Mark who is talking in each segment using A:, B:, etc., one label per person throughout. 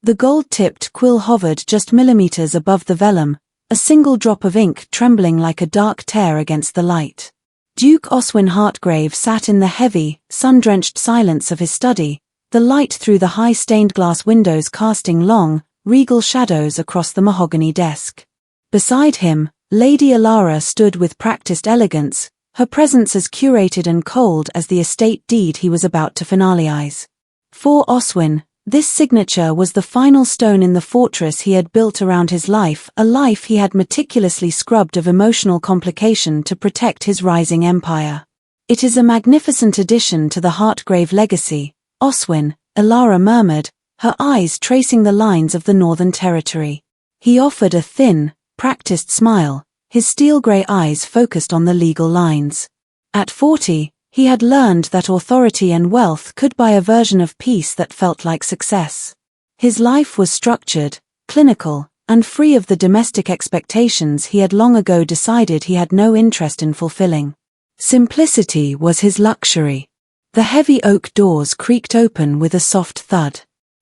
A: The gold-tipped quill hovered just millimeters above the vellum, a single drop of ink trembling like a dark tear against the light. Duke Oswyn Hartgrave sat in the heavy, sun-drenched silence of his study, the light through the high stained-glass windows casting long, regal shadows across the mahogany desk. Beside him, Lady Alara stood with practiced elegance, her presence as curated and cold as the estate deed he was about to finalize. For Oswyn, this signature was the final stone in the fortress he had built around his life, a life he had meticulously scrubbed of emotional complication to protect his rising empire. "It is a magnificent addition to the Hartgrave legacy," Oswyn, Alara murmured, her eyes tracing the lines of the Northern Territory. He offered a thin, practiced smile, his steel-grey eyes focused on the legal lines. At 40, he had learned that authority and wealth could buy a version of peace that felt like success. His life was structured, clinical, and free of the domestic expectations he had long ago decided he had no interest in fulfilling. Simplicity was his luxury. The heavy oak doors creaked open with a soft thud.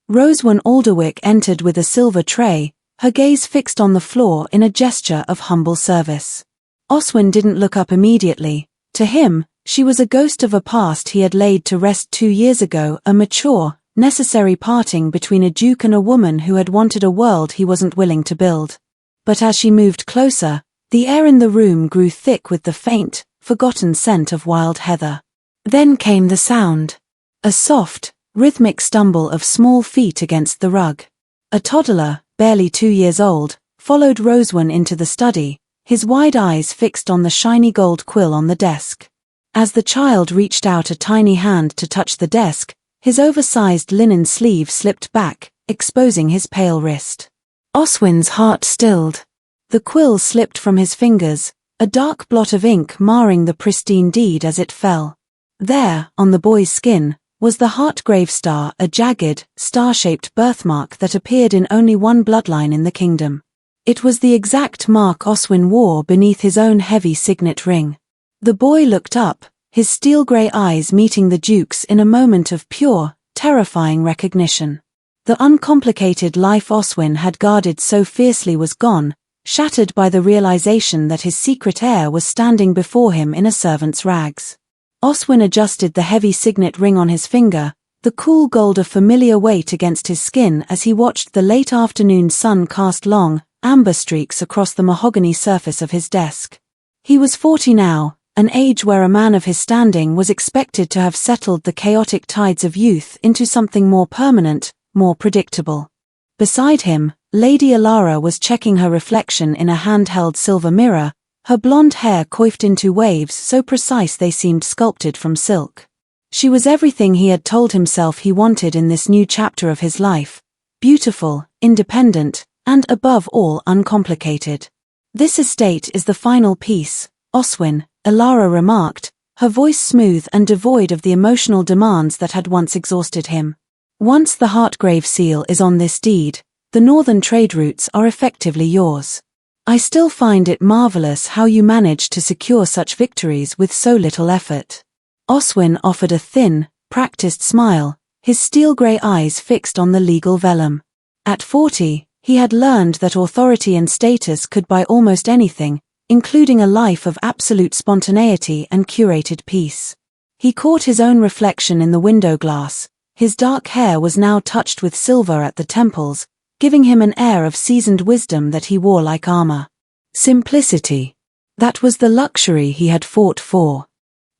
A: Rhoswen Alderwyck entered with a silver tray, her gaze fixed on the floor in a gesture of humble service. Oswyn didn't look up immediately. To him, she was a ghost of a past he had laid to rest 2 years ago, a mature, necessary parting between a duke and a woman who had wanted a world he wasn't willing to build. But as she moved closer, the air in the room grew thick with the faint, forgotten scent of wild heather. Then came the sound. A soft, rhythmic stumble of small feet against the rug. A toddler, barely 2 years old, followed Rhoswen into the study, his wide eyes fixed on the shiny gold quill on the desk. As the child reached out a tiny hand to touch the desk, his oversized linen sleeve slipped back, exposing his pale wrist. Oswyn's heart stilled. The quill slipped from his fingers, a dark blot of ink marring the pristine deed as it fell. There, on the boy's skin, was the Hartgrave Star, a jagged, star-shaped birthmark that appeared in only one bloodline in the kingdom. It was the exact mark Oswyn wore beneath his own heavy signet ring. The boy looked up, his steel-grey eyes meeting the Duke's in a moment of pure, terrifying recognition. The uncomplicated life Oswyn had guarded so fiercely was gone, shattered by the realization that his secret heir was standing before him in a servant's rags. Oswyn adjusted the heavy signet ring on his finger, the cool gold a familiar weight against his skin as he watched the late afternoon sun cast long, amber streaks across the mahogany surface of his desk. He was 40 now, an age where a man of his standing was expected to have settled the chaotic tides of youth into something more permanent, more predictable. Beside him, Lady Alara was checking her reflection in a handheld silver mirror, her blonde hair coiffed into waves so precise they seemed sculpted from silk. She was everything he had told himself he wanted in this new chapter of his life: beautiful, independent, and above all uncomplicated. "This estate is the final piece," Oswyn, Alara remarked, her voice smooth and devoid of the emotional demands that had once exhausted him. "Once the Hartgrave seal is on this deed, the northern trade routes are effectively yours. I still find it marvelous how you managed to secure such victories with so little effort." Oswyn offered a thin, practiced smile, his steel-grey eyes fixed on the legal vellum. At 40, he had learned that authority and status could buy almost anything, including a life of absolute spontaneity and curated peace. He caught his own reflection in the window glass. His dark hair was now touched with silver at the temples, giving him an air of seasoned wisdom that he wore like armor. Simplicity. That was the luxury he had fought for.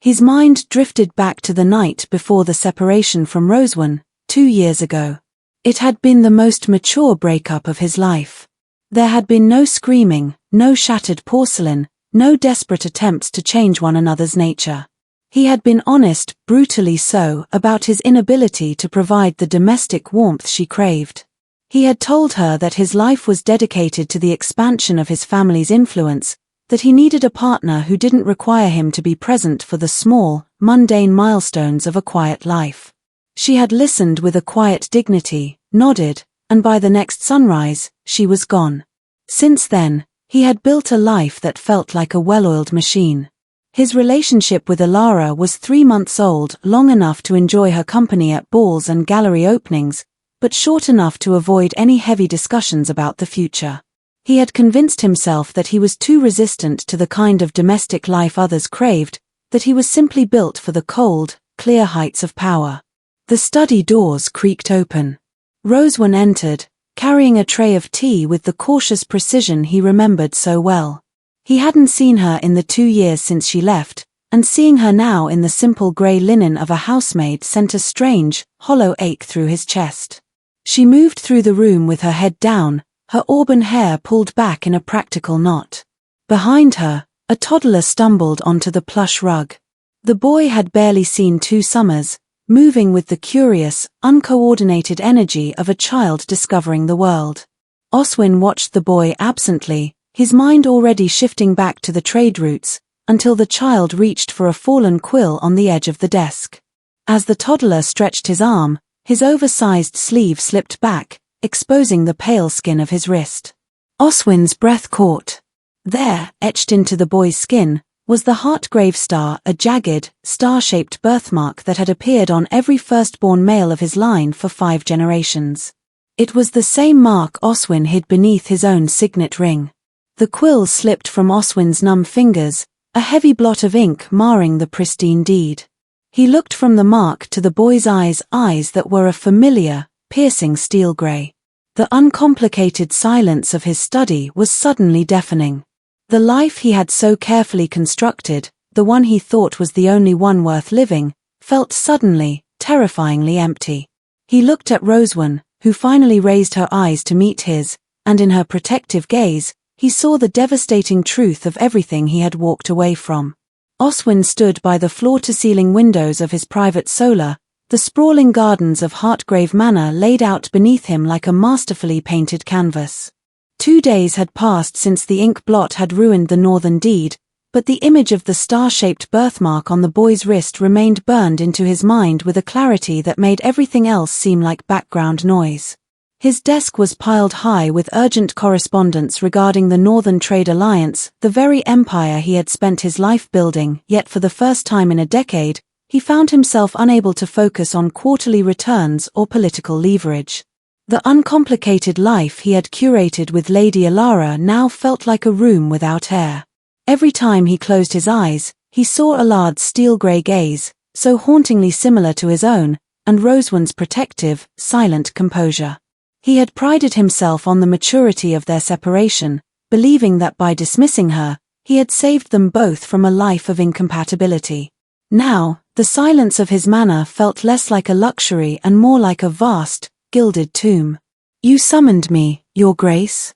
A: His mind drifted back to the night before the separation from Rhoswen, 2 years ago. It had been the most mature breakup of his life. There had been no screaming, no shattered porcelain, no desperate attempts to change one another's nature. He had been honest, brutally so, about his inability to provide the domestic warmth she craved. He had told her that his life was dedicated to the expansion of his family's influence, that he needed a partner who didn't require him to be present for the small, mundane milestones of a quiet life. She had listened with a quiet dignity, nodded, and by the next sunrise, she was gone. Since then, he had built a life that felt like a well-oiled machine. His relationship with Alara was 3 months old, long enough to enjoy her company at balls and gallery openings, but short enough to avoid any heavy discussions about the future. He had convinced himself that he was too resistant to the kind of domestic life others craved, that he was simply built for the cold, clear heights of power. The study doors creaked open. Rhoswen entered, carrying a tray of tea with the cautious precision he remembered so well. He hadn't seen her in the 2 years since she left, and seeing her now in the simple grey linen of a housemaid sent a strange, hollow ache through his chest. She moved through the room with her head down, her auburn hair pulled back in a practical knot. Behind her, a toddler stumbled onto the plush rug. The boy had barely seen 2 summers, moving with the curious, uncoordinated energy of a child discovering the world. Oswyn watched the boy absently, his mind already shifting back to the trade routes, until the child reached for a fallen quill on the edge of the desk. As the toddler stretched his arm, his oversized sleeve slipped back, exposing the pale skin of his wrist. Oswyn's breath caught. There, etched into the boy's skin, was the Hartgrave Star, a jagged, star-shaped birthmark that had appeared on every firstborn male of his line for 5 generations. It was the same mark Oswyn hid beneath his own signet ring. The quill slipped from Oswyn's numb fingers, a heavy blot of ink marring the pristine deed. He looked from the mark to the boy's eyes that were a familiar, piercing steel grey. The uncomplicated silence of his study was suddenly deafening. The life he had so carefully constructed, the one he thought was the only one worth living, felt suddenly, terrifyingly empty. He looked at Rhoswen, who finally raised her eyes to meet his, and in her protective gaze, he saw the devastating truth of everything he had walked away from. Oswyn stood by the floor-to-ceiling windows of his private solar, the sprawling gardens of Hartgrave Manor laid out beneath him like a masterfully painted canvas. 2 days had passed since the ink blot had ruined the northern deed, but the image of the star-shaped birthmark on the boy's wrist remained burned into his mind with a clarity that made everything else seem like background noise. His desk was piled high with urgent correspondence regarding the Northern Trade Alliance, the very empire he had spent his life building, yet for the first time in a decade, he found himself unable to focus on quarterly returns or political leverage. The uncomplicated life he had curated with Lady Alara now felt like a room without air. Every time he closed his eyes, he saw Allard's steel-grey gaze, so hauntingly similar to his own, and Rhoswen's protective, silent composure. He had prided himself on the maturity of their separation, believing that by dismissing her, he had saved them both from a life of incompatibility. Now, the silence of his manor felt less like a luxury and more like a vast, gilded tomb. "You summoned me, Your Grace?"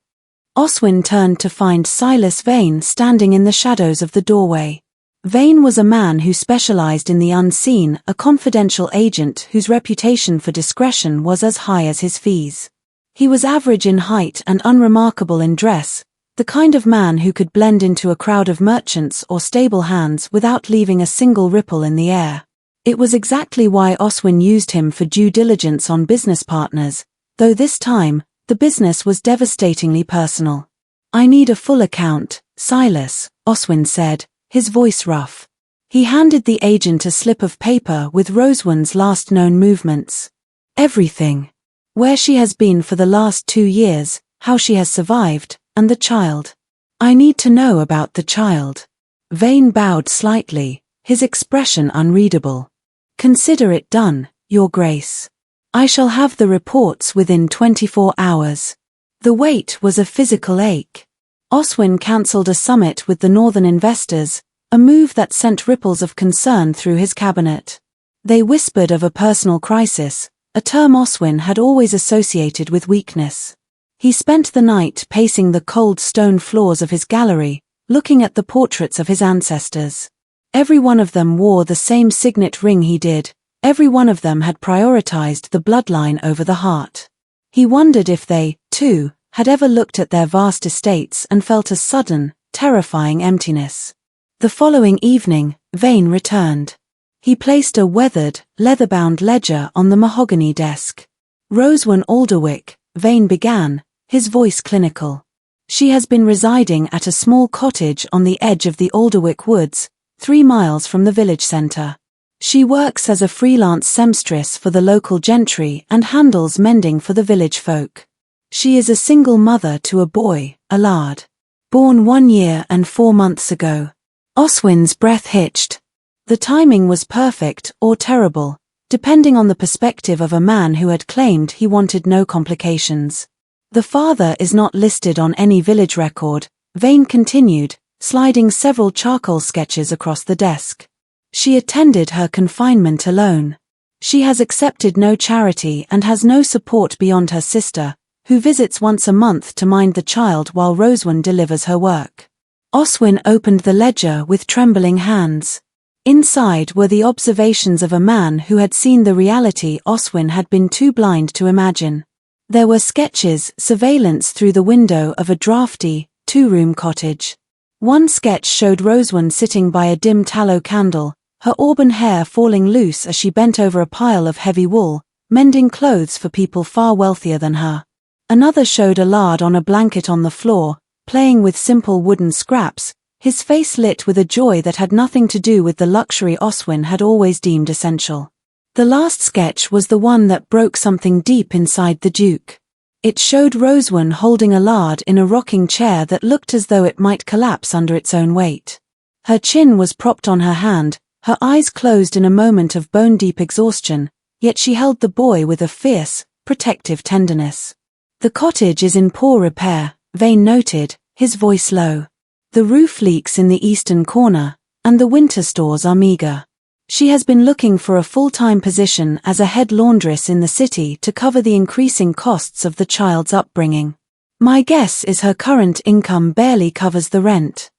A: Oswyn turned to find Silas Vane standing in the shadows of the doorway. Vane was a man who specialized in the unseen, a confidential agent whose reputation for discretion was as high as his fees. He was average in height and unremarkable in dress, the kind of man who could blend into a crowd of merchants or stable hands without leaving a single ripple in the air. It was exactly why Oswyn used him for due diligence on business partners, though this time, the business was devastatingly personal. "I need a full account, Silas," Oswyn said, his voice rough. He handed the agent a slip of paper with Rhoswen's last known movements. "Everything. Where she has been for the last 2 years, how she has survived, and the child. I need to know about the child." Vane bowed slightly, his expression unreadable. "Consider it done, Your Grace. I shall have the reports within 24 hours. The wait was a physical ache. Oswyn cancelled a summit with the northern investors, a move that sent ripples of concern through his cabinet. They whispered of a personal crisis, a term Oswyn had always associated with weakness. He spent the night pacing the cold stone floors of his gallery, looking at the portraits of his ancestors. Every one of them wore the same signet ring he did, every one of them had prioritized the bloodline over the heart. He wondered if they, too, had ever looked at their vast estates and felt a sudden, terrifying emptiness. The following evening, Vane returned. He placed a weathered, leather-bound ledger on the mahogany desk. "Rhoswen Alderwyck," Vane began, his voice clinical. "She has been residing at a small cottage on the edge of the Alderwyck Woods, 3 miles from the village centre. She works as a freelance seamstress for the local gentry and handles mending for the village folk. She is a single mother to a boy, a lad, born 1 year and 4 months ago. Oswyn's breath hitched. The timing was perfect or terrible, depending on the perspective of a man who had claimed he wanted no complications. The father is not listed on any village record, Vane continued, sliding several charcoal sketches across the desk. She attended her confinement alone. She has accepted no charity and has no support beyond her sister, who visits once a month to mind the child while Rhoswen delivers her work. Oswyn opened the ledger with trembling hands. Inside were the observations of a man who had seen the reality Oswyn had been too blind to imagine. There were sketches, surveillance through the window of a drafty, 2-room cottage. One sketch showed Rhoswen sitting by a dim tallow candle, her auburn hair falling loose as she bent over a pile of heavy wool, mending clothes for people far wealthier than her. Another showed a lad on a blanket on the floor, playing with simple wooden scraps, his face lit with a joy that had nothing to do with the luxury Oswyn had always deemed essential. The last sketch was the one that broke something deep inside the Duke. It showed Rhoswen holding a lad in a rocking chair that looked as though it might collapse under its own weight. Her chin was propped on her hand, her eyes closed in a moment of bone-deep exhaustion, yet she held the boy with a fierce, protective tenderness. The cottage is in poor repair, Vane noted, his voice low. The roof leaks in the eastern corner, and the winter stores are meager. She has been looking for a full-time position as a head laundress in the city to cover the increasing costs of the child's upbringing. My guess is her current income barely covers the rent.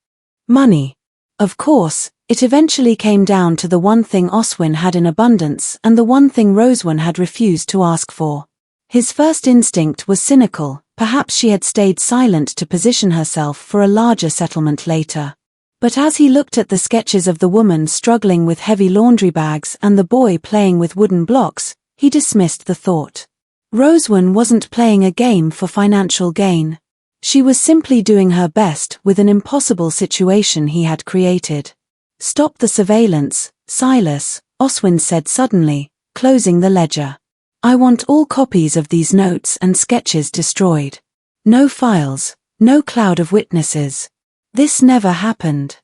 A: Money. Of course, it eventually came down to the one thing Oswyn had in abundance and the one thing Rhoswen had refused to ask for. His first instinct was cynical, perhaps she had stayed silent to position herself for a larger settlement later. But as he looked at the sketches of the woman struggling with heavy laundry bags and the boy playing with wooden blocks, he dismissed the thought. Rhoswen wasn't playing a game for financial gain. She was simply doing her best with an impossible situation he had created. Stop the surveillance, Silas, Oswyn said suddenly, closing the ledger. I want all copies of these notes and sketches destroyed. No files, no cloud of witnesses. This never happened.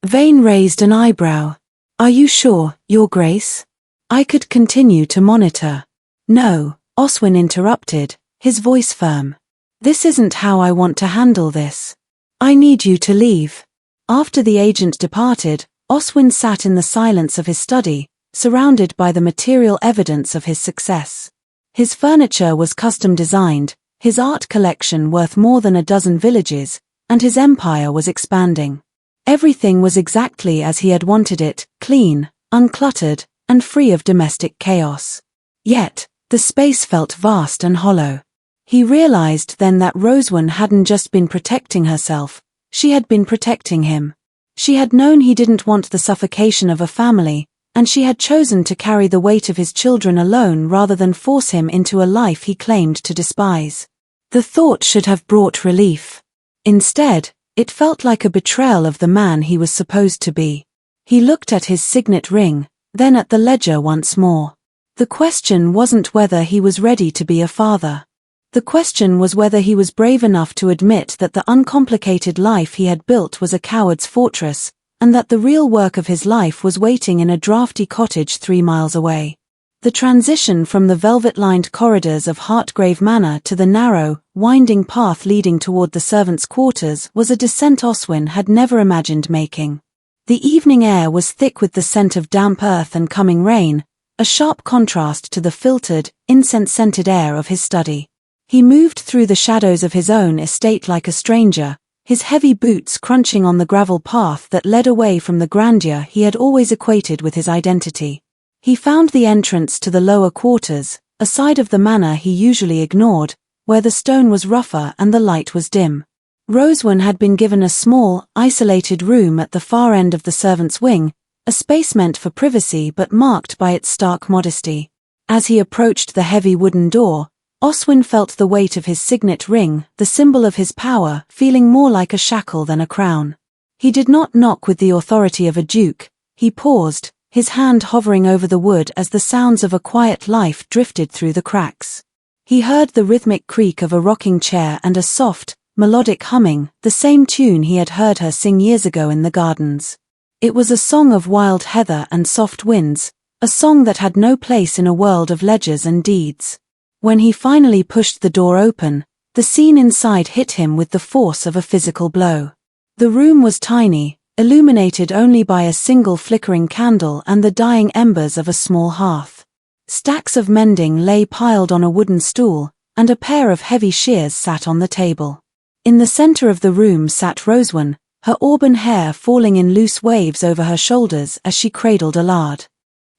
A: Vane raised an eyebrow. Are you sure, Your Grace? I could continue to monitor. No, Oswyn interrupted, his voice firm. This isn't how I want to handle this. I need you to leave. After the agent departed, Oswyn sat in the silence of his study, surrounded by the material evidence of his success. His furniture was custom designed, his art collection worth more than a dozen villages, and his empire was expanding. Everything was exactly as he had wanted it, clean, uncluttered, and free of domestic chaos. Yet, the space felt vast and hollow. He realized then that Rhoswen hadn't just been protecting herself, she had been protecting him. She had known he didn't want the suffocation of a family, and she had chosen to carry the weight of his children alone rather than force him into a life he claimed to despise. The thought should have brought relief. Instead, it felt like a betrayal of the man he was supposed to be. He looked at his signet ring, then at the ledger once more. The question wasn't whether he was ready to be a father. The question was whether he was brave enough to admit that the uncomplicated life he had built was a coward's fortress, and that the real work of his life was waiting in a drafty cottage 3 miles away. The transition from the velvet-lined corridors of Hartgrave Manor to the narrow, winding path leading toward the servants' quarters was a descent Oswyn had never imagined making. The evening air was thick with the scent of damp earth and coming rain, a sharp contrast to the filtered, incense-scented air of his study. He moved through the shadows of his own estate like a stranger, his heavy boots crunching on the gravel path that led away from the grandeur he had always equated with his identity. He found the entrance to the lower quarters, a side of the manor he usually ignored, where the stone was rougher and the light was dim. Rhoswen had been given a small, isolated room at the far end of the servants' wing, a space meant for privacy but marked by its stark modesty. As he approached the heavy wooden door, Oswyn felt the weight of his signet ring, the symbol of his power, feeling more like a shackle than a crown. He did not knock with the authority of a duke, he paused, his hand hovering over the wood as the sounds of a quiet life drifted through the cracks. He heard the rhythmic creak of a rocking chair and a soft, melodic humming, the same tune he had heard her sing years ago in the gardens. It was a song of wild heather and soft winds, a song that had no place in a world of ledgers and deeds. When he finally pushed the door open, the scene inside hit him with the force of a physical blow. The room was tiny, illuminated only by a single flickering candle and the dying embers of a small hearth. Stacks of mending lay piled on a wooden stool, and a pair of heavy shears sat on the table. In the center of the room sat Rhoswen, her auburn hair falling in loose waves over her shoulders as she cradled a lard.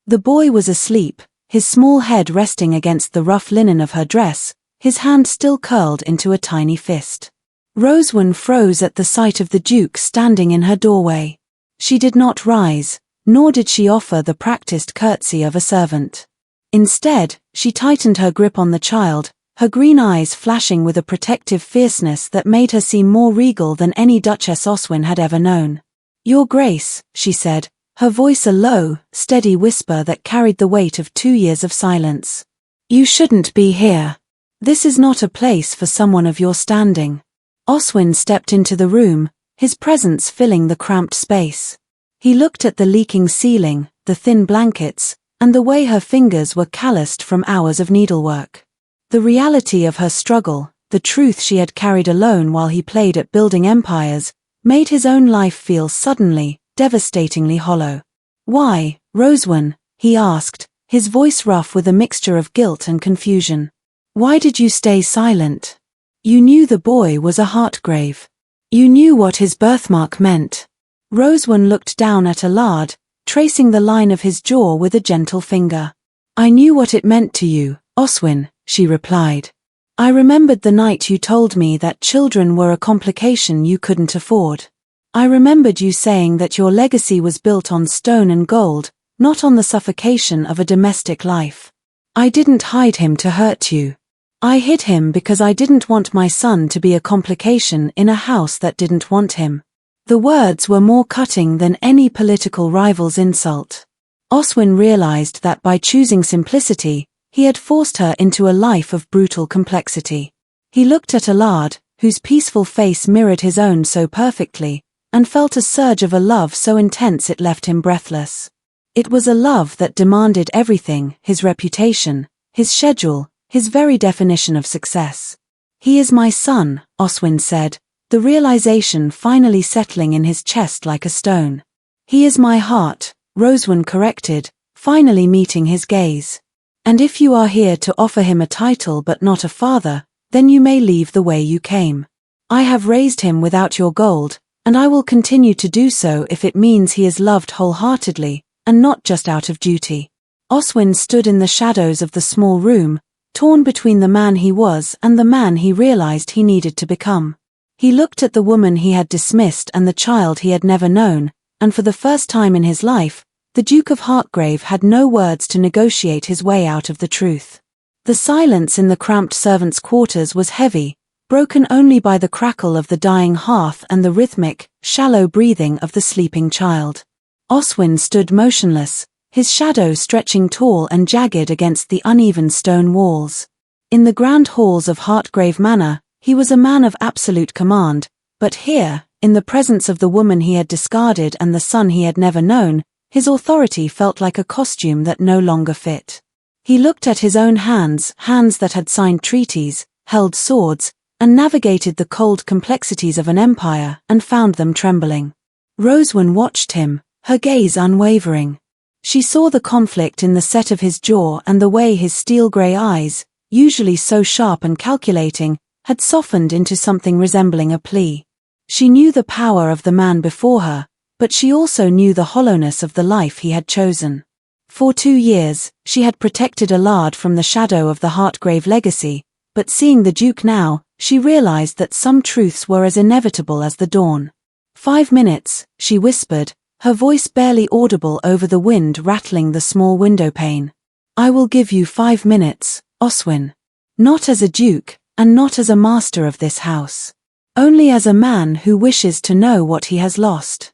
A: The boy was asleep, his small head resting against the rough linen of her dress, his hand still curled into a tiny fist. Rhoswen froze at the sight of the Duke standing in her doorway. She did not rise, nor did she offer the practiced curtsy of a servant. Instead, she tightened her grip on the child, her green eyes flashing with a protective fierceness that made her seem more regal than any Duchess Oswyn had ever known. "Your Grace," she said, her voice a low, steady whisper that carried the weight of 2 years of silence. "You shouldn't be here. This is not a place for someone of your standing." Oswyn stepped into the room, his presence filling the cramped space. He looked at the leaking ceiling, the thin blankets, and the way her fingers were calloused from hours of needlework. The reality of her struggle, the truth she had carried alone while he played at building empires, made his own life feel suddenly, devastatingly hollow. "Why, Rhoswen?" he asked, his voice rough with a mixture of guilt and confusion. "Why did you stay silent? You knew the boy was a Hartgrave. You knew what his birthmark meant." Rhoswen looked down at Allard, tracing the line of his jaw with a gentle finger. "I knew what it meant to you, Oswyn," she replied. "I remembered the night you told me that children were a complication you couldn't afford. I remembered you saying that your legacy was built on stone and gold, not on the suffocation of a domestic life. I didn't hide him to hurt you. I hid him because I didn't want my son to be a complication in a house that didn't want him." The words were more cutting than any political rival's insult. Oswyn realized that by choosing simplicity, he had forced her into a life of brutal complexity. He looked at Allard, whose peaceful face mirrored his own so perfectly, and felt a surge of a love so intense it left him breathless. It was a love that demanded everything, his reputation, his schedule, his very definition of success. "He is my son," Oswyn said, the realization finally settling in his chest like a stone. "He is my heart," Rhoswen corrected, finally meeting his gaze. "And if you are here to offer him a title but not a father, then you may leave the way you came. I have raised him without your gold, and I will continue to do so if it means he is loved wholeheartedly, and not just out of duty." Oswyn stood in the shadows of the small room, torn between the man he was and the man he realized he needed to become. He looked at the woman he had dismissed and the child he had never known, and for the first time in his life, the Duke of Hartgrave had no words to negotiate his way out of the truth. The silence in the cramped servants' quarters was heavy, broken only by the crackle of the dying hearth and the rhythmic, shallow breathing of the sleeping child. Oswyn stood motionless, his shadow stretching tall and jagged against the uneven stone walls. In the grand halls of Hartgrave Manor, he was a man of absolute command, but here, in the presence of the woman he had discarded and the son he had never known, his authority felt like a costume that no longer fit. He looked at his own hands, hands that had signed treaties, held swords, and navigated the cold complexities of an empire, and found them trembling. Rhoswen watched him, her gaze unwavering. She saw the conflict in the set of his jaw and the way his steel-grey eyes, usually so sharp and calculating, had softened into something resembling a plea. She knew the power of the man before her, but she also knew the hollowness of the life he had chosen. For 2 years, she had protected Allard from the shadow of the Hartgrave legacy, but seeing the Duke now, she realized that some truths were as inevitable as the dawn. 5 minutes, she whispered, her voice barely audible over the wind rattling the small window pane. "I will give you 5 minutes, Oswyn. Not as a duke, and not as a master of this house. Only as a man who wishes to know what he has lost."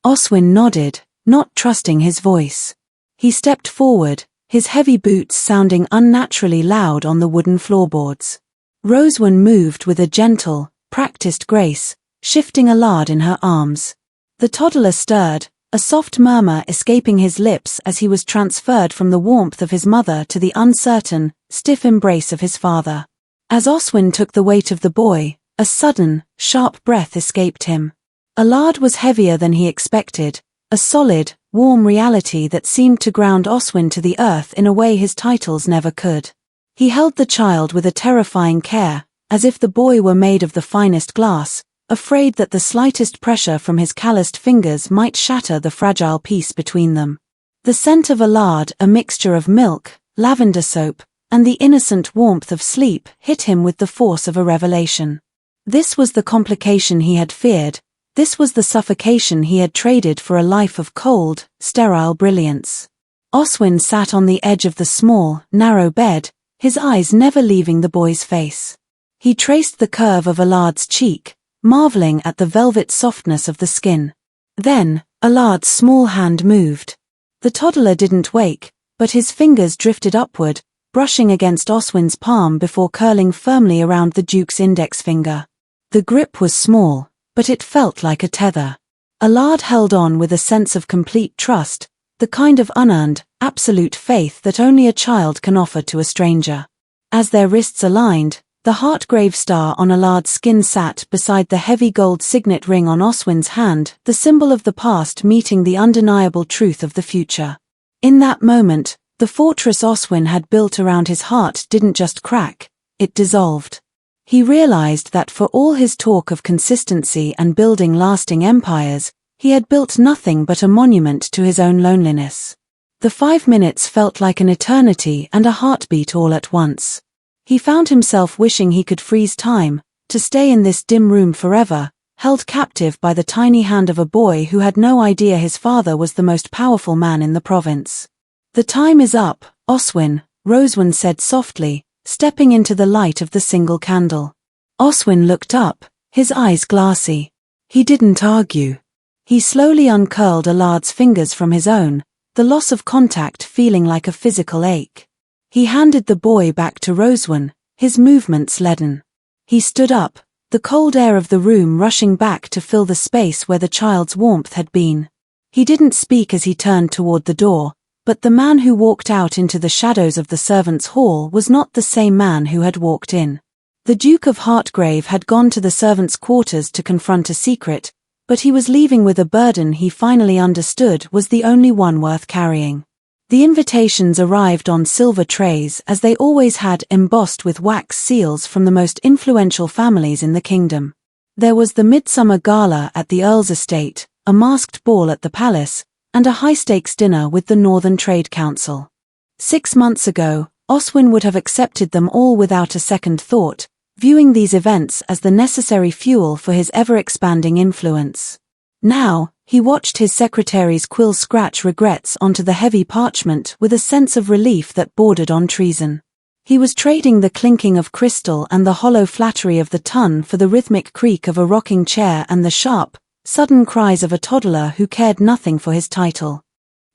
A: Oswyn nodded, not trusting his voice. He stepped forward, his heavy boots sounding unnaturally loud on the wooden floorboards. Rhoswen moved with a gentle, practiced grace, shifting a lard in her arms. The toddler stirred, a soft murmur escaping his lips as he was transferred from the warmth of his mother to the uncertain, stiff embrace of his father. As Oswyn took the weight of the boy, a sudden, sharp breath escaped him. Alard was heavier than he expected, a solid, warm reality that seemed to ground Oswyn to the earth in a way his titles never could. He held the child with a terrifying care, as if the boy were made of the finest glass, afraid that the slightest pressure from his calloused fingers might shatter the fragile peace between them. The scent of Alard, a mixture of milk, lavender soap, and the innocent warmth of sleep, hit him with the force of a revelation. This was the complication he had feared. This was the suffocation he had traded for a life of cold, sterile brilliance. Oswyn sat on the edge of the small, narrow bed, his eyes never leaving the boy's face. He traced the curve of Alard's cheek, marveling at the velvet softness of the skin. Then, Alard's small hand moved. The toddler didn't wake, but his fingers drifted upward, brushing against Oswyn's palm before curling firmly around the Duke's index finger. The grip was small, but it felt like a tether. Alard held on with a sense of complete trust, the kind of unearned, absolute faith that only a child can offer to a stranger. As their wrists aligned, the Hartgrave Star on Alard's skin sat beside the heavy gold signet ring on Oswyn's hand, the symbol of the past meeting the undeniable truth of the future. In that moment, the fortress Oswyn had built around his heart didn't just crack, it dissolved. He realized that for all his talk of consistency and building lasting empires, he had built nothing but a monument to his own loneliness. The 5 minutes felt like an eternity and a heartbeat all at once. He found himself wishing he could freeze time, to stay in this dim room forever, held captive by the tiny hand of a boy who had no idea his father was the most powerful man in the province. "The time is up, Oswyn," Rhoswen said softly, stepping into the light of the single candle. Oswyn looked up, his eyes glassy. He didn't argue. He slowly uncurled Alard's fingers from his own, the loss of contact feeling like a physical ache. He handed the boy back to Rhoswen, his movements leaden. He stood up, the cold air of the room rushing back to fill the space where the child's warmth had been. He didn't speak as he turned toward the door, but the man who walked out into the shadows of the servants' hall was not the same man who had walked in. The Duke of Hartgrave had gone to the servants' quarters to confront a secret, but he was leaving with a burden he finally understood was the only one worth carrying. The invitations arrived on silver trays as they always had, embossed with wax seals from the most influential families in the kingdom. There was the midsummer gala at the Earl's estate, a masked ball at the palace, and a high-stakes dinner with the Northern Trade Council. 6 months ago, Oswyn would have accepted them all without a second thought, viewing these events as the necessary fuel for his ever-expanding influence. Now, he watched his secretary's quill scratch regrets onto the heavy parchment with a sense of relief that bordered on treason. He was trading the clinking of crystal and the hollow flattery of the tongue for the rhythmic creak of a rocking chair and the sharp, sudden cries of a toddler who cared nothing for his title.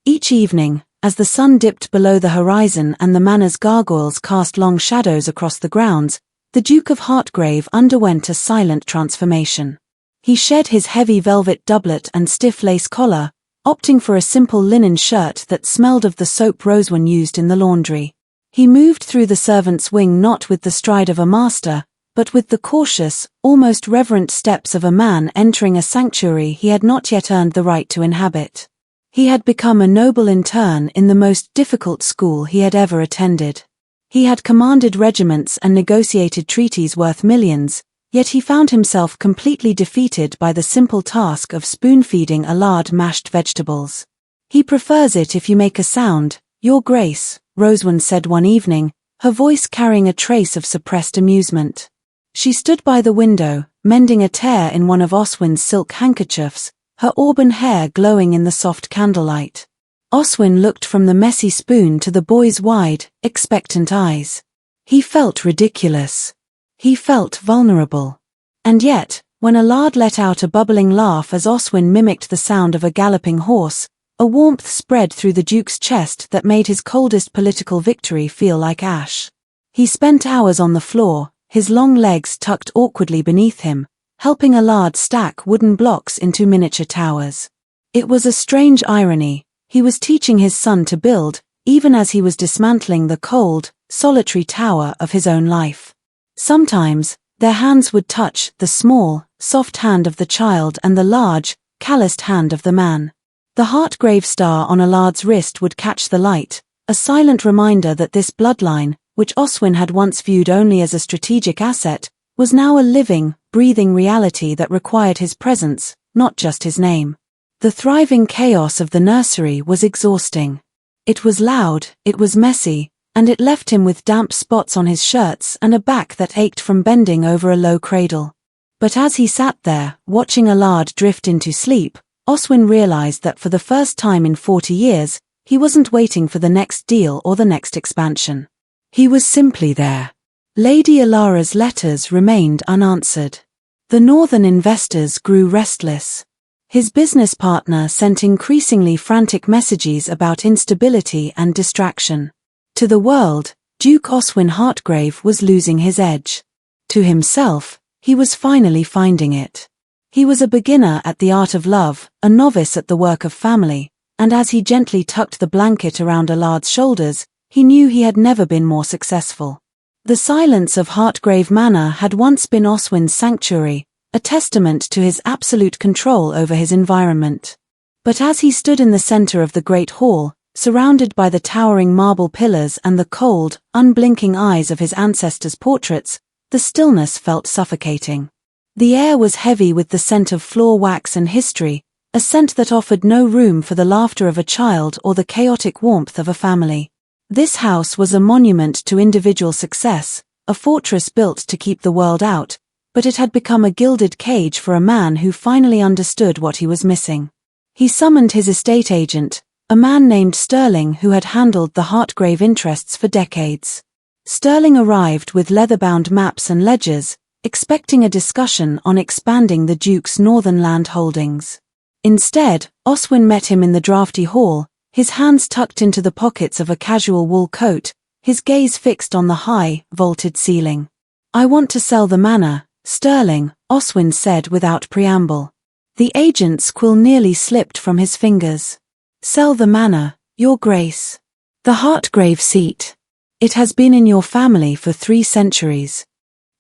A: Each evening, as the sun dipped below the horizon and the manor's gargoyles cast long shadows across the grounds, the Duke of Hartgrave underwent a silent transformation. He shed his heavy velvet doublet and stiff lace collar, opting for a simple linen shirt that smelled of the soap Rhoswen used in the laundry. He moved through the servants' wing not with the stride of a master, but with the cautious, almost reverent steps of a man entering a sanctuary he had not yet earned the right to inhabit. He had become a noble intern in the most difficult school he had ever attended. He had commanded regiments and negotiated treaties worth millions, yet he found himself completely defeated by the simple task of spoon-feeding Alard mashed vegetables. "He prefers it if you make a sound, Your Grace," Rhoswen said one evening, her voice carrying a trace of suppressed amusement. She stood by the window, mending a tear in one of Oswyn's silk handkerchiefs, her auburn hair glowing in the soft candlelight. Oswyn looked from the messy spoon to the boy's wide, expectant eyes. He felt ridiculous. He felt vulnerable. And yet, when Alard let out a bubbling laugh as Oswyn mimicked the sound of a galloping horse, A warmth spread through the Duke's chest that made his coldest political victory feel like ash. He spent hours on the floor, his long legs tucked awkwardly beneath him, helping Allard stack wooden blocks into miniature towers. It was a strange irony. He was teaching his son to build, even as he was dismantling the cold, solitary tower of his own life. Sometimes, their hands would touch, the small, soft hand of the child and the large, calloused hand of the man. The Hartgrave Star on Allard's wrist would catch the light, a silent reminder that this bloodline, which Oswyn had once viewed only as a strategic asset, was now a living, breathing reality that required his presence, not just his name. The thriving chaos of the nursery was exhausting. It was loud, it was messy, and it left him with damp spots on his shirts and a back that ached from bending over a low cradle. But as he sat there, watching Allard drift into sleep, Oswyn realized that for the first time in 40 years, he wasn't waiting for the next deal or the next expansion. He was simply there. Lady Alara's letters remained unanswered. The northern investors grew restless. His business partner sent increasingly frantic messages about instability and distraction. To the world, Duke Oswyn Hartgrave was losing his edge. To himself, he was finally finding it. He was a beginner at the art of love, a novice at the work of family, and as he gently tucked the blanket around Allard's shoulders, he knew he had never been more successful. The silence of Hartgrave Manor had once been Oswyn's sanctuary, a testament to his absolute control over his environment. But as he stood in the center of the great hall, surrounded by the towering marble pillars and the cold, unblinking eyes of his ancestors' portraits, the stillness felt suffocating. The air was heavy with the scent of floor wax and history, a scent that offered no room for the laughter of a child or the chaotic warmth of a family. This house was a monument to individual success, a fortress built to keep the world out, but it had become a gilded cage for a man who finally understood what he was missing. He summoned his estate agent, a man named Sterling who had handled the Hartgrave interests for decades. Sterling arrived with leather-bound maps and ledgers, expecting a discussion on expanding the Duke's northern land holdings. Instead, Oswyn met him in the drafty hall, his hands tucked into the pockets of a casual wool coat, his gaze fixed on the high, vaulted ceiling. "I want to sell the manor, Sterling," Oswyn said without preamble. The agent's quill nearly slipped from his fingers. "Sell the manor, Your Grace. The Hartgrave seat. It has been in your family for 3 centuries.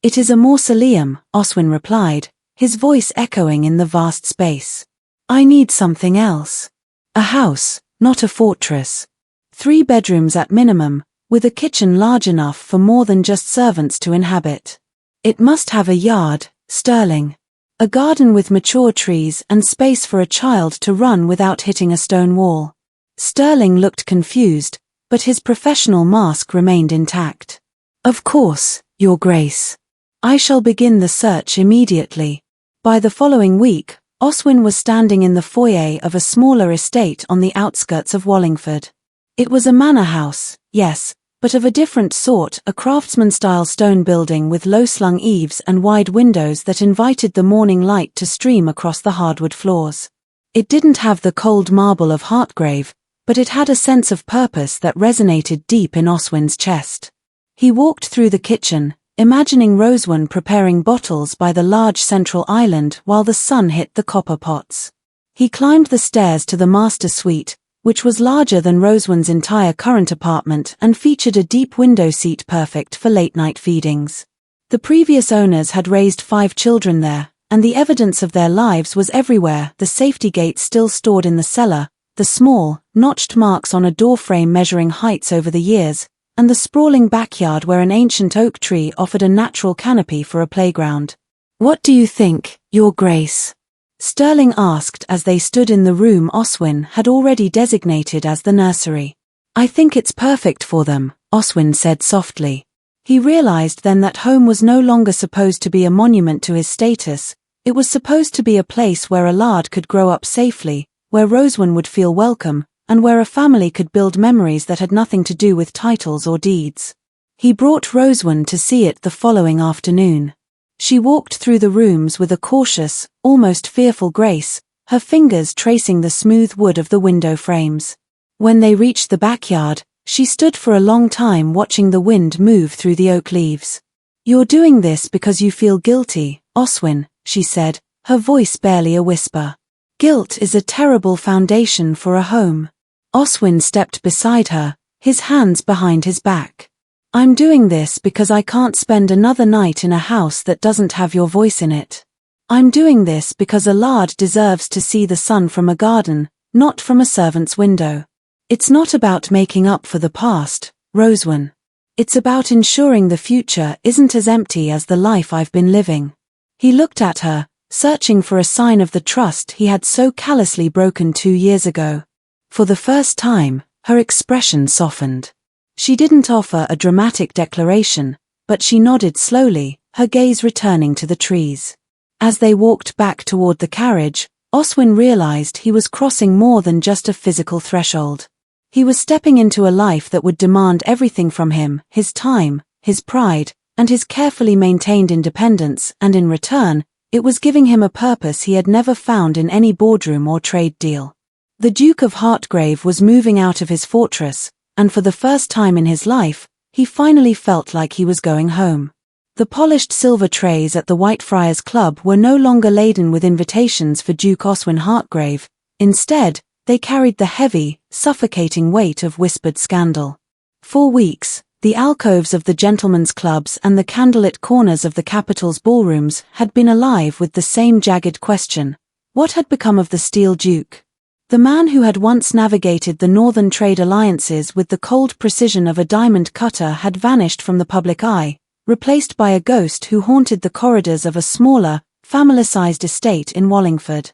A: It is a mausoleum," Oswyn replied, his voice echoing in the vast space. "I need something else. A house, not a fortress. 3 bedrooms at minimum, with a kitchen large enough for more than just servants to inhabit. It must have a yard, Sterling. A garden with mature trees and space for a child to run without hitting a stone wall." Sterling looked confused, but his professional mask remained intact. "Of course, Your Grace. I shall begin the search immediately." By the following week, Oswyn was standing in the foyer of a smaller estate on the outskirts of Wallingford. It was a manor house, yes, but of a different sort, a craftsman-style stone building with low-slung eaves and wide windows that invited the morning light to stream across the hardwood floors. It didn't have the cold marble of Hartgrave, but it had a sense of purpose that resonated deep in Oswyn's chest. He walked through the kitchen, imagining Rhoswen preparing bottles by the large central island while the sun hit the copper pots. He climbed the stairs to the master suite, which was larger than Rhoswen's entire current apartment and featured a deep window seat perfect for late-night feedings. The previous owners had raised 5 children there, and the evidence of their lives was everywhere, the safety gate still stored in the cellar, the small, notched marks on a doorframe measuring heights over the years, and the sprawling backyard where an ancient oak tree offered a natural canopy for a playground. "What do you think, Your Grace?" Sterling asked as they stood in the room Oswyn had already designated as the nursery. "I think it's perfect for them," Oswyn said softly. He realized then that home was no longer supposed to be a monument to his status, it was supposed to be a place where Allard could grow up safely, where Rhoswen would feel welcome, and where a family could build memories that had nothing to do with titles or deeds. He brought Rhoswen to see it the following afternoon. She walked through the rooms with a cautious, almost fearful grace, her fingers tracing the smooth wood of the window frames. When they reached the backyard, she stood for a long time watching the wind move through the oak leaves. "You're doing this because you feel guilty, Oswyn," she said, her voice barely a whisper. "Guilt is a terrible foundation for a home." Oswyn stepped beside her, his hands behind his back. "I'm doing this because I can't spend another night in a house that doesn't have your voice in it. I'm doing this because a lord deserves to see the sun from a garden, not from a servant's window. It's not about making up for the past, Rhoswen. It's about ensuring the future isn't as empty as the life I've been living." He looked at her, searching for a sign of the trust he had so callously broken 2 years ago. For the first time, her expression softened. She didn't offer a dramatic declaration, but she nodded slowly, her gaze returning to the trees. As they walked back toward the carriage, Oswyn realized he was crossing more than just a physical threshold. He was stepping into a life that would demand everything from him, his time, his pride, and his carefully maintained independence, and in return, it was giving him a purpose he had never found in any boardroom or trade deal. The Duke of Hartgrave was moving out of his fortress, and for the first time in his life, he finally felt like he was going home. The polished silver trays at the Whitefriars Club were no longer laden with invitations for Duke Oswyn Hartgrave. Instead, they carried the heavy, suffocating weight of whispered scandal. For weeks, the alcoves of the gentlemen's clubs and the candlelit corners of the capital's ballrooms had been alive with the same jagged question: what had become of the Steel Duke? The man who had once navigated the northern trade alliances with the cold precision of a diamond cutter had vanished from the public eye, replaced by a ghost who haunted the corridors of a smaller, family-sized estate in Wallingford.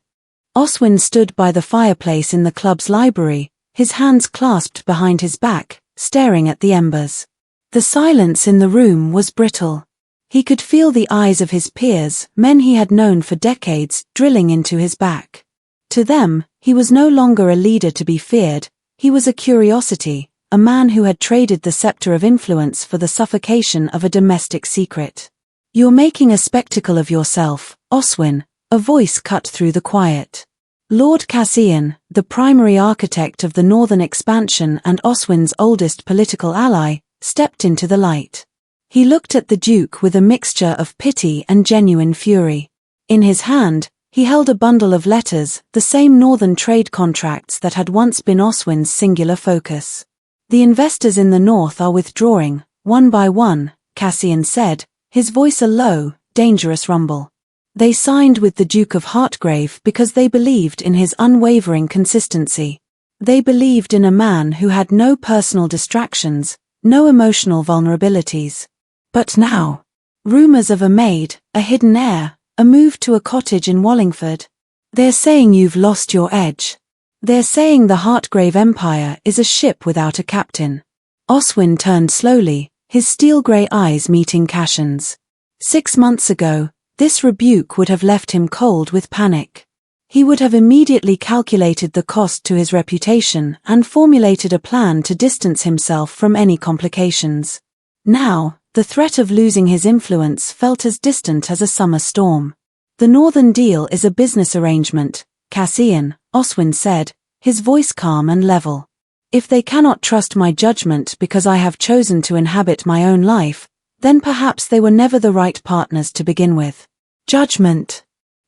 A: Oswyn stood by the fireplace in the club's library, his hands clasped behind his back, staring at the embers. The silence in the room was brittle. He could feel the eyes of his peers, men he had known for decades, drilling into his back. To them, he was no longer a leader to be feared, he was a curiosity, a man who had traded the scepter of influence for the suffocation of a domestic secret. "You're making a spectacle of yourself, Oswyn," a voice cut through the quiet. Lord Cassian, the primary architect of the northern expansion and Oswyn's oldest political ally, stepped into the light. He looked at the Duke with a mixture of pity and genuine fury. In his hand, he held a bundle of letters, the same northern trade contracts that had once been Oswyn's singular focus. "The investors in the north are withdrawing, one by one," Cassian said, his voice a low, dangerous rumble. "They signed with the Duke of Hartgrave because they believed in his unwavering consistency. They believed in a man who had no personal distractions, no emotional vulnerabilities. But now, rumors of a maid, a hidden heir, a move to a cottage in Wallingford. They're saying you've lost your edge. They're saying the Hartgrave Empire is a ship without a captain." Oswyn turned slowly, his steel-grey eyes meeting Cassian's. 6 months ago, this rebuke would have left him cold with panic. He would have immediately calculated the cost to his reputation and formulated a plan to distance himself from any complications. Now, the threat of losing his influence felt as distant as a summer storm. "The Northern deal is a business arrangement, Cassian," Oswyn said, his voice calm and level. "If they cannot trust my judgment because I have chosen to inhabit my own life, then perhaps they were never the right partners to begin with." "Judgment?"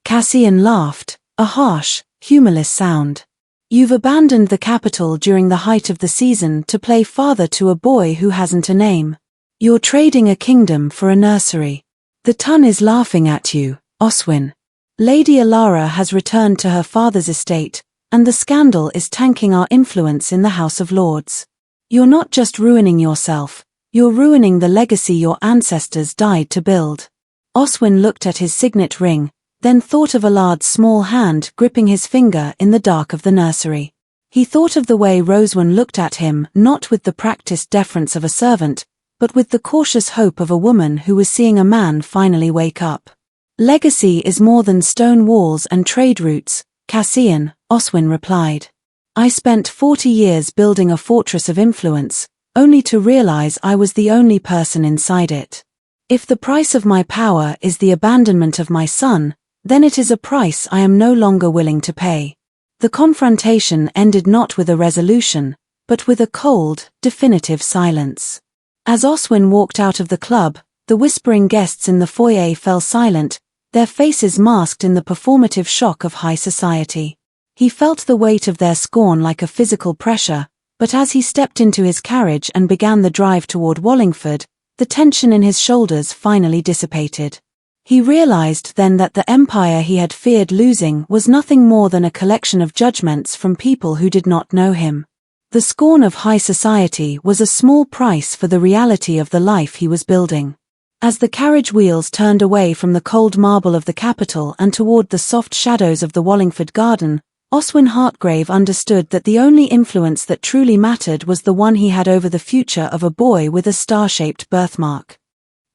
A: Cassian laughed, a harsh, humorless sound. "You've abandoned the capital during the height of the season to play father to a boy who hasn't a name. You're trading a kingdom for a nursery. The Tun is laughing at you, Oswyn. Lady Alara has returned to her father's estate, and the scandal is tanking our influence in the House of Lords. You're not just ruining yourself, you're ruining the legacy your ancestors died to build." Oswyn looked at his signet ring, then thought of Allard's small hand gripping his finger in the dark of the nursery. He thought of the way Rhoswen looked at him, not with the practiced deference of a servant, but with the cautious hope of a woman who was seeing a man finally wake up. "Legacy is more than stone walls and trade routes, Cassian," Oswyn replied. "I spent 40 years building a fortress of influence, only to realize I was the only person inside it. If the price of my power is the abandonment of my son, then it is a price I am no longer willing to pay. The confrontation ended not with a resolution, but with a cold, definitive silence. As Oswyn walked out of the club, the whispering guests in the foyer fell silent, their faces masked in the performative shock of high society. He felt the weight of their scorn like a physical pressure, but as he stepped into his carriage and began the drive toward Wallingford, the tension in his shoulders finally dissipated. He realized then that the empire he had feared losing was nothing more than a collection of judgments from people who did not know him. The scorn of high society was a small price for the reality of the life he was building. As the carriage wheels turned away from the cold marble of the capital and toward the soft shadows of the Wallingford garden, Oswyn Hartgrave understood that the only influence that truly mattered was the one he had over the future of a boy with a star-shaped birthmark.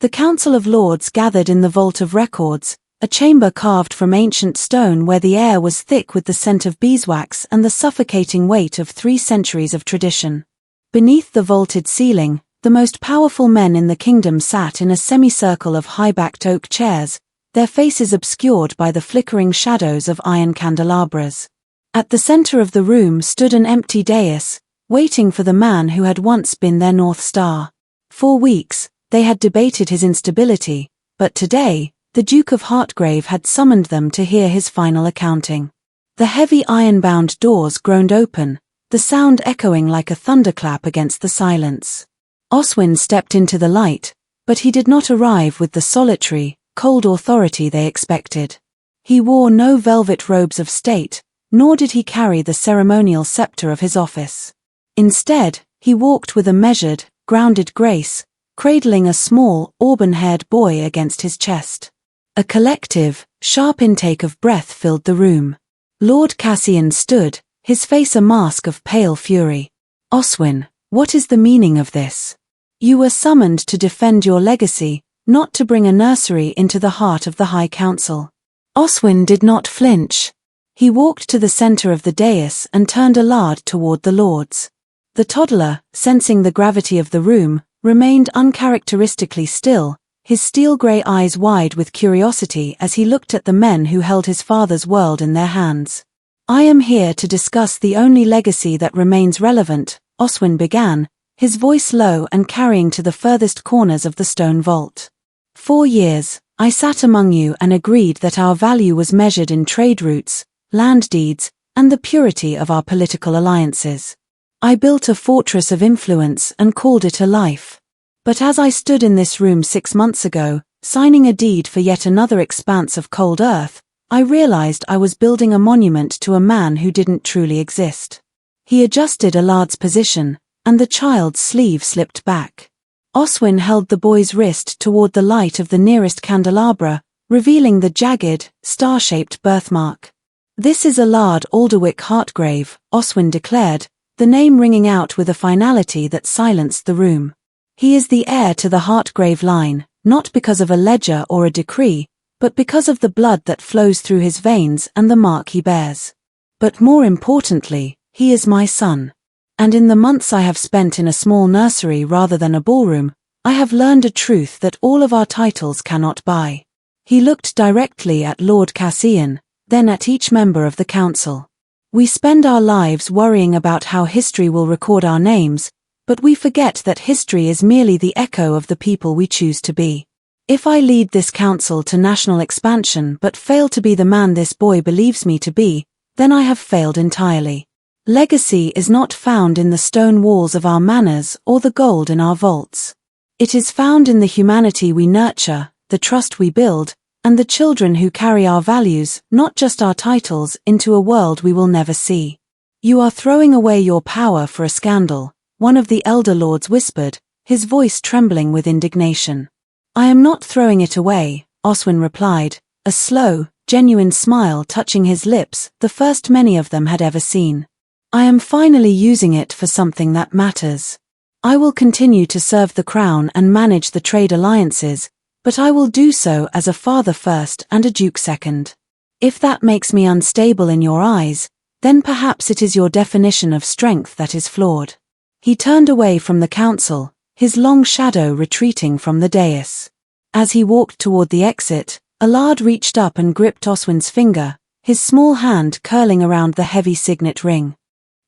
A: The Council of Lords gathered in the Vault of Records, a chamber carved from ancient stone where the air was thick with the scent of beeswax and the suffocating weight of 3 centuries of tradition. Beneath the vaulted ceiling, the most powerful men in the kingdom sat in a semicircle of high-backed oak chairs, their faces obscured by the flickering shadows of iron candelabras. At the center of the room stood an empty dais, waiting for the man who had once been their North Star. For weeks, they had debated his instability, but today, the Duke of Hartgrave had summoned them to hear his final accounting. The heavy iron-bound doors groaned open, the sound echoing like a thunderclap against the silence. Oswyn stepped into the light, but he did not arrive with the solitary, cold authority they expected. He wore no velvet robes of state, nor did he carry the ceremonial scepter of his office. Instead, he walked with a measured, grounded grace, cradling a small, auburn-haired boy against his chest. A collective, sharp intake of breath filled the room. Lord Cassian stood, his face a mask of pale fury. "Oswyn, what is the meaning of this? You were summoned to defend your legacy, not to bring a nursery into the heart of the High Council." Oswyn did not flinch. He walked to the center of the dais and turned aloud toward the lords. The toddler, sensing the gravity of the room, remained uncharacteristically still, his steel-gray eyes wide with curiosity as he looked at the men who held his father's world in their hands. "I am here to discuss the only legacy that remains relevant," Oswyn began, his voice low and carrying to the furthest corners of the stone vault. "For years, I sat among you and agreed that our value was measured in trade routes, land deeds, and the purity of our political alliances. I built a fortress of influence and called it a life. But as I stood in this room 6 months ago, signing a deed for yet another expanse of cold earth, I realized I was building a monument to a man who didn't truly exist." He adjusted Allard's position, and the child's sleeve slipped back. Oswyn held the boy's wrist toward the light of the nearest candelabra, revealing the jagged, star-shaped birthmark. "This is Allard Alderwyck Hartgrave," Oswyn declared, the name ringing out with a finality that silenced the room. "He is the heir to the Hartgrave line, not because of a ledger or a decree, but because of the blood that flows through his veins and the mark he bears. But more importantly, he is my son. And in the months I have spent in a small nursery rather than a ballroom, I have learned a truth that all of our titles cannot buy." He looked directly at Lord Cassian, then at each member of the council. "We spend our lives worrying about how history will record our names, but we forget that history is merely the echo of the people we choose to be. If I lead this council to national expansion but fail to be the man this boy believes me to be, then I have failed entirely. Legacy is not found in the stone walls of our manors or the gold in our vaults. It is found in the humanity we nurture, the trust we build, and the children who carry our values, not just our titles, into a world we will never see." "You are throwing away your power for a scandal," one of the elder lords whispered, his voice trembling with indignation. "I am not throwing it away," Oswyn replied, a slow, genuine smile touching his lips, the first many of them had ever seen. "I am finally using it for something that matters. I will continue to serve the crown and manage the trade alliances, but I will do so as a father first and a duke second. If that makes me unstable in your eyes, then perhaps it is your definition of strength that is flawed." He turned away from the council, his long shadow retreating from the dais. As he walked toward the exit, Allard reached up and gripped Oswyn's finger, his small hand curling around the heavy signet ring.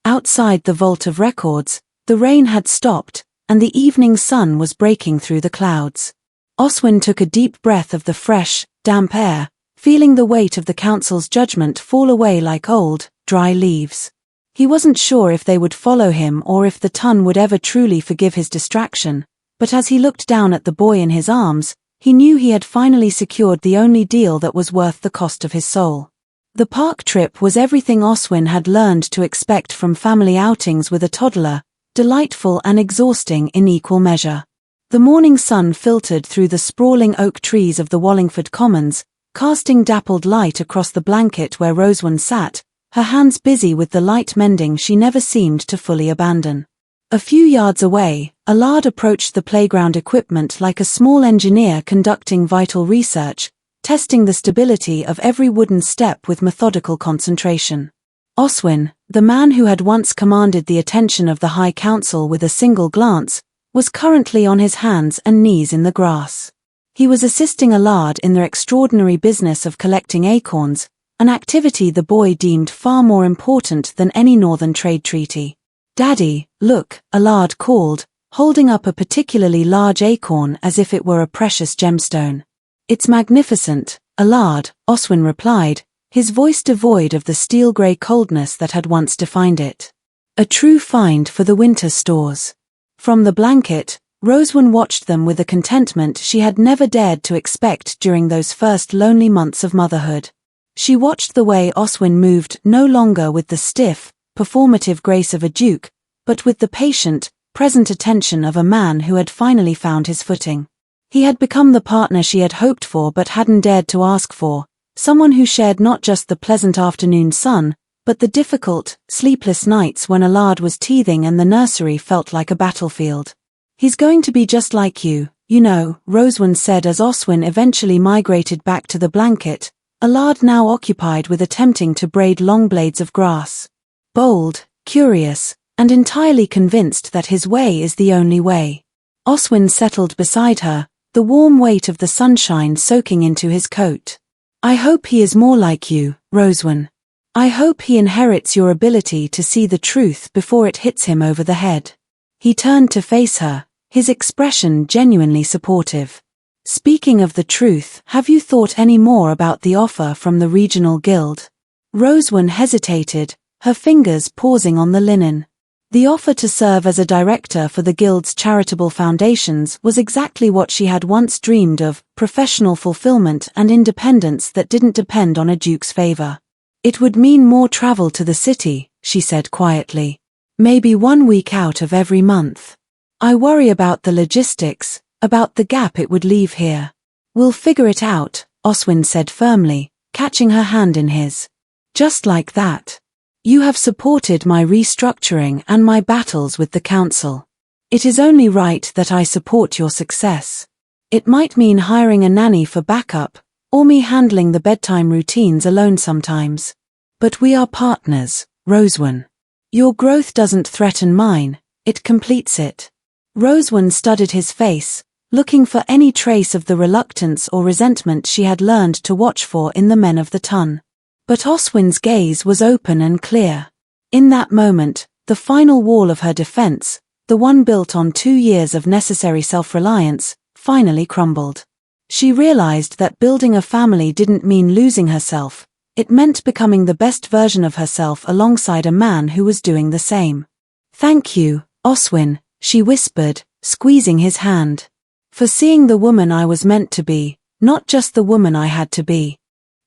A: Outside the vault of records, the rain had stopped, and the evening sun was breaking through the clouds. Oswyn took a deep breath of the fresh, damp air, feeling the weight of the council's judgment fall away like old, dry leaves. He wasn't sure if they would follow him or if the Ton would ever truly forgive his distraction, but as he looked down at the boy in his arms, he knew he had finally secured the only deal that was worth the cost of his soul. The park trip was everything Oswyn had learned to expect from family outings with a toddler, delightful and exhausting in equal measure. The morning sun filtered through the sprawling oak trees of the Wallingford Commons, casting dappled light across the blanket where Rhoswen sat, her hands busy with the light mending she never seemed to fully abandon. A few yards away, Allard approached the playground equipment like a small engineer conducting vital research, testing the stability of every wooden step with methodical concentration. Oswyn, the man who had once commanded the attention of the High Council with a single glance, was currently on his hands and knees in the grass. He was assisting Allard in their extraordinary business of collecting acorns, an activity the boy deemed far more important than any northern trade treaty. "Daddy, look," Allard called, holding up a particularly large acorn as if it were a precious gemstone. "It's magnificent, Allard," Oswyn replied, his voice devoid of the steel-grey coldness that had once defined it. "A true find for the winter stores." From the blanket, Rhoswen watched them with a contentment she had never dared to expect during those first lonely months of motherhood. She watched the way Oswyn moved no longer with the stiff, performative grace of a duke, but with the patient, present attention of a man who had finally found his footing. He had become the partner she had hoped for but hadn't dared to ask for, someone who shared not just the pleasant afternoon sun, but the difficult, sleepless nights when Allard was teething and the nursery felt like a battlefield. "He's going to be just like you know," Rhoswen said as Oswyn eventually migrated back to the blanket, Allard now occupied with attempting to braid long blades of grass. "Bold, curious, and entirely convinced that his way is the only way." Oswyn settled beside her, the warm weight of the sunshine soaking into his coat. "I hope he is more like you, Rhoswen. I hope he inherits your ability to see the truth before it hits him over the head." He turned to face her, his expression genuinely supportive. "Speaking of the truth, have you thought any more about the offer from the regional guild?" Rhoswen hesitated, her fingers pausing on the linen. The offer to serve as a director for the guild's charitable foundations was exactly what she had once dreamed of, professional fulfillment and independence that didn't depend on a duke's favor. "It would mean more travel to the city," she said quietly. "Maybe 1 week out of every month. I worry about the logistics, about the gap it would leave here." "We'll figure it out," Oswyn said firmly, catching her hand in his. "Just like that. You have supported my restructuring and my battles with the council. It is only right that I support your success. It might mean hiring a nanny for backup, or me handling the bedtime routines alone sometimes. But we are partners, Rhoswen. Your growth doesn't threaten mine, it completes it." Rhoswen studied his face, looking for any trace of the reluctance or resentment she had learned to watch for in the men of the Ton. But Oswyn's gaze was open and clear. In that moment, the final wall of her defense, the one built on 2 years of necessary self-reliance, finally crumbled. She realized that building a family didn't mean losing herself, it meant becoming the best version of herself alongside a man who was doing the same. "Thank you, Oswyn," she whispered, squeezing his hand. "For seeing the woman I was meant to be, not just the woman I had to be."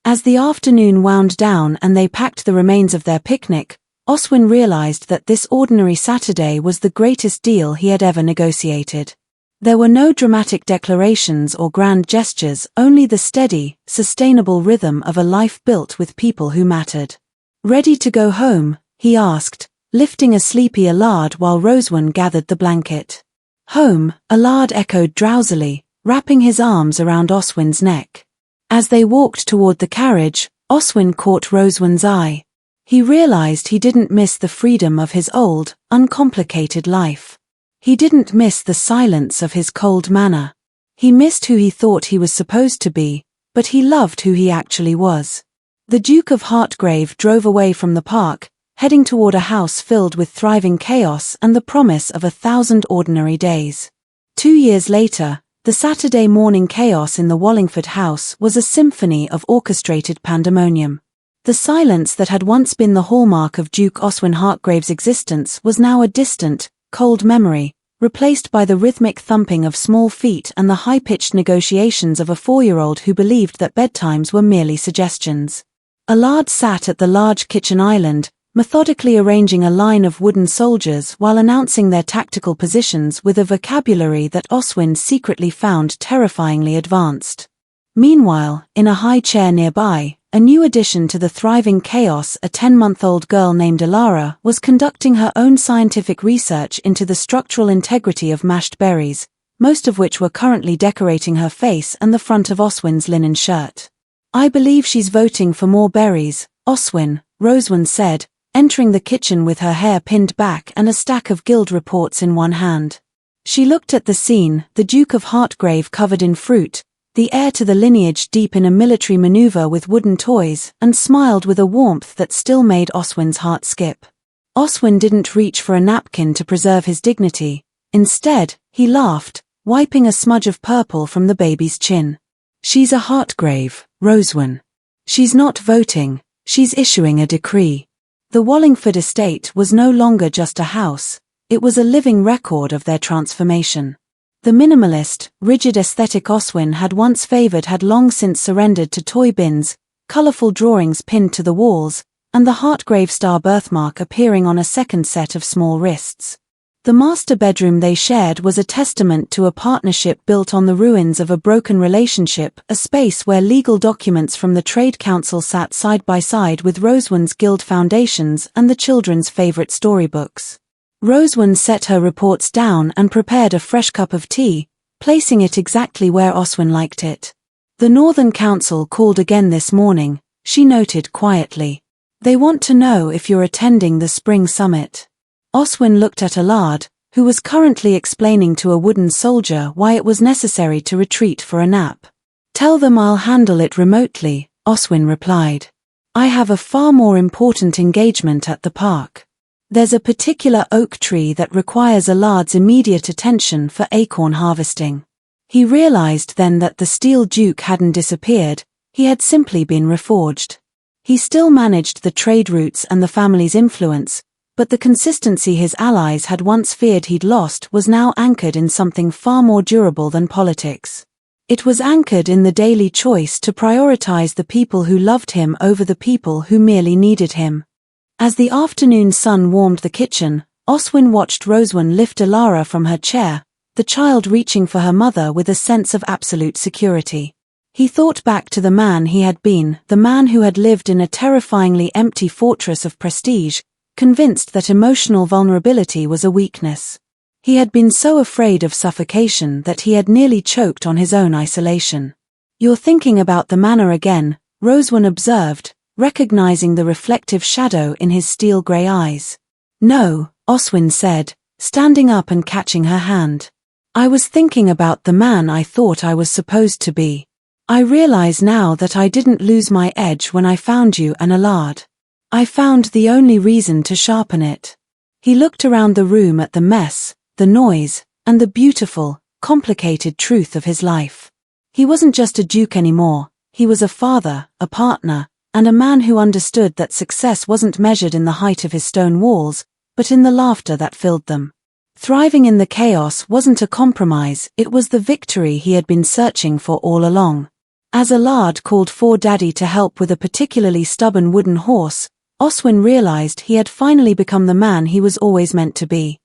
A: As the afternoon wound down and they packed the remains of their picnic, Oswyn realized that this ordinary Saturday was the greatest deal he had ever negotiated. There were no dramatic declarations or grand gestures, only the steady, sustainable rhythm of a life built with people who mattered. "Ready to go home?" he asked, lifting a sleepy Allard while Rhoswen gathered the blanket. "Home," Allard echoed drowsily, wrapping his arms around Oswyn's neck. As they walked toward the carriage, Oswyn caught Rhoswen's eye. He realized he didn't miss the freedom of his old, uncomplicated life. He didn't miss the silence of his cold manner. He missed who he thought he was supposed to be, but he loved who he actually was. The Duke of Hartgrave drove away from the park, heading toward a house filled with thriving chaos and the promise of 1,000 ordinary days. 2 years later, the Saturday morning chaos in the Wallingford house was a symphony of orchestrated pandemonium. The silence that had once been the hallmark of Duke Oswyn Hartgrave's existence was now a distant, cold memory, replaced by the rhythmic thumping of small feet and the high-pitched negotiations of a 4-year-old who believed that bedtimes were merely suggestions. Allard sat at the large kitchen island, methodically arranging a line of wooden soldiers while announcing their tactical positions with a vocabulary that Oswyn secretly found terrifyingly advanced. Meanwhile, in a high chair nearby, a new addition to the thriving chaos, a 10-month-old girl named Alara, was conducting her own scientific research into the structural integrity of mashed berries, most of which were currently decorating her face and the front of Oswyn's linen shirt. "I believe she's voting for more berries, Oswyn," Rhoswen said, entering the kitchen with her hair pinned back and a stack of guild reports in one hand. She looked at the scene, the Duke of Hartgrave covered in fruit, the heir to the lineage deep in a military maneuver with wooden toys, and smiled with a warmth that still made Oswyn's heart skip. Oswyn didn't reach for a napkin to preserve his dignity. Instead, he laughed, wiping a smudge of purple from the baby's chin. "She's a Hartgrave, Rhoswen. She's not voting, she's issuing a decree." The Wallingford estate was no longer just a house, it was a living record of their transformation. The minimalist, rigid aesthetic Oswyn had once favored had long since surrendered to toy bins, colorful drawings pinned to the walls, and the Hartgrave Star birthmark appearing on a second set of small wrists. The master bedroom they shared was a testament to a partnership built on the ruins of a broken relationship, a space where legal documents from the Trade Council sat side by side with Rhoswen's guild foundations and the children's favorite storybooks. Rhoswen set her reports down and prepared a fresh cup of tea, placing it exactly where Oswyn liked it. "The Northern Council called again this morning," she noted quietly. "They want to know if you're attending the spring summit." Oswyn looked at Allard, who was currently explaining to a wooden soldier why it was necessary to retreat for a nap. "Tell them I'll handle it remotely," Oswyn replied. "I have a far more important engagement at the park. There's a particular oak tree that requires Allard's immediate attention for acorn harvesting." He realized then that the Steel Duke hadn't disappeared, he had simply been reforged. He still managed the trade routes and the family's influence, but the consistency his allies had once feared he'd lost was now anchored in something far more durable than politics. It was anchored in the daily choice to prioritize the people who loved him over the people who merely needed him. As the afternoon sun warmed the kitchen, Oswyn watched Rhoswen lift Alara from her chair, the child reaching for her mother with a sense of absolute security. He thought back to the man he had been, the man who had lived in a terrifyingly empty fortress of prestige, convinced that emotional vulnerability was a weakness. He had been so afraid of suffocation that he had nearly choked on his own isolation. "You're thinking about the manor again," Rhoswen observed, recognizing the reflective shadow in his steel-grey eyes. "No," Oswyn said, standing up and catching her hand. "I was thinking about the man I thought I was supposed to be. I realize now that I didn't lose my edge when I found you and Allard. I found the only reason to sharpen it." He looked around the room at the mess, the noise, and the beautiful, complicated truth of his life. He wasn't just a duke anymore, he was a father, a partner, and a man who understood that success wasn't measured in the height of his stone walls, but in the laughter that filled them. Thriving in the chaos wasn't a compromise, it was the victory he had been searching for all along. As Allard called for Daddy to help with a particularly stubborn wooden horse, Oswyn realized he had finally become the man he was always meant to be.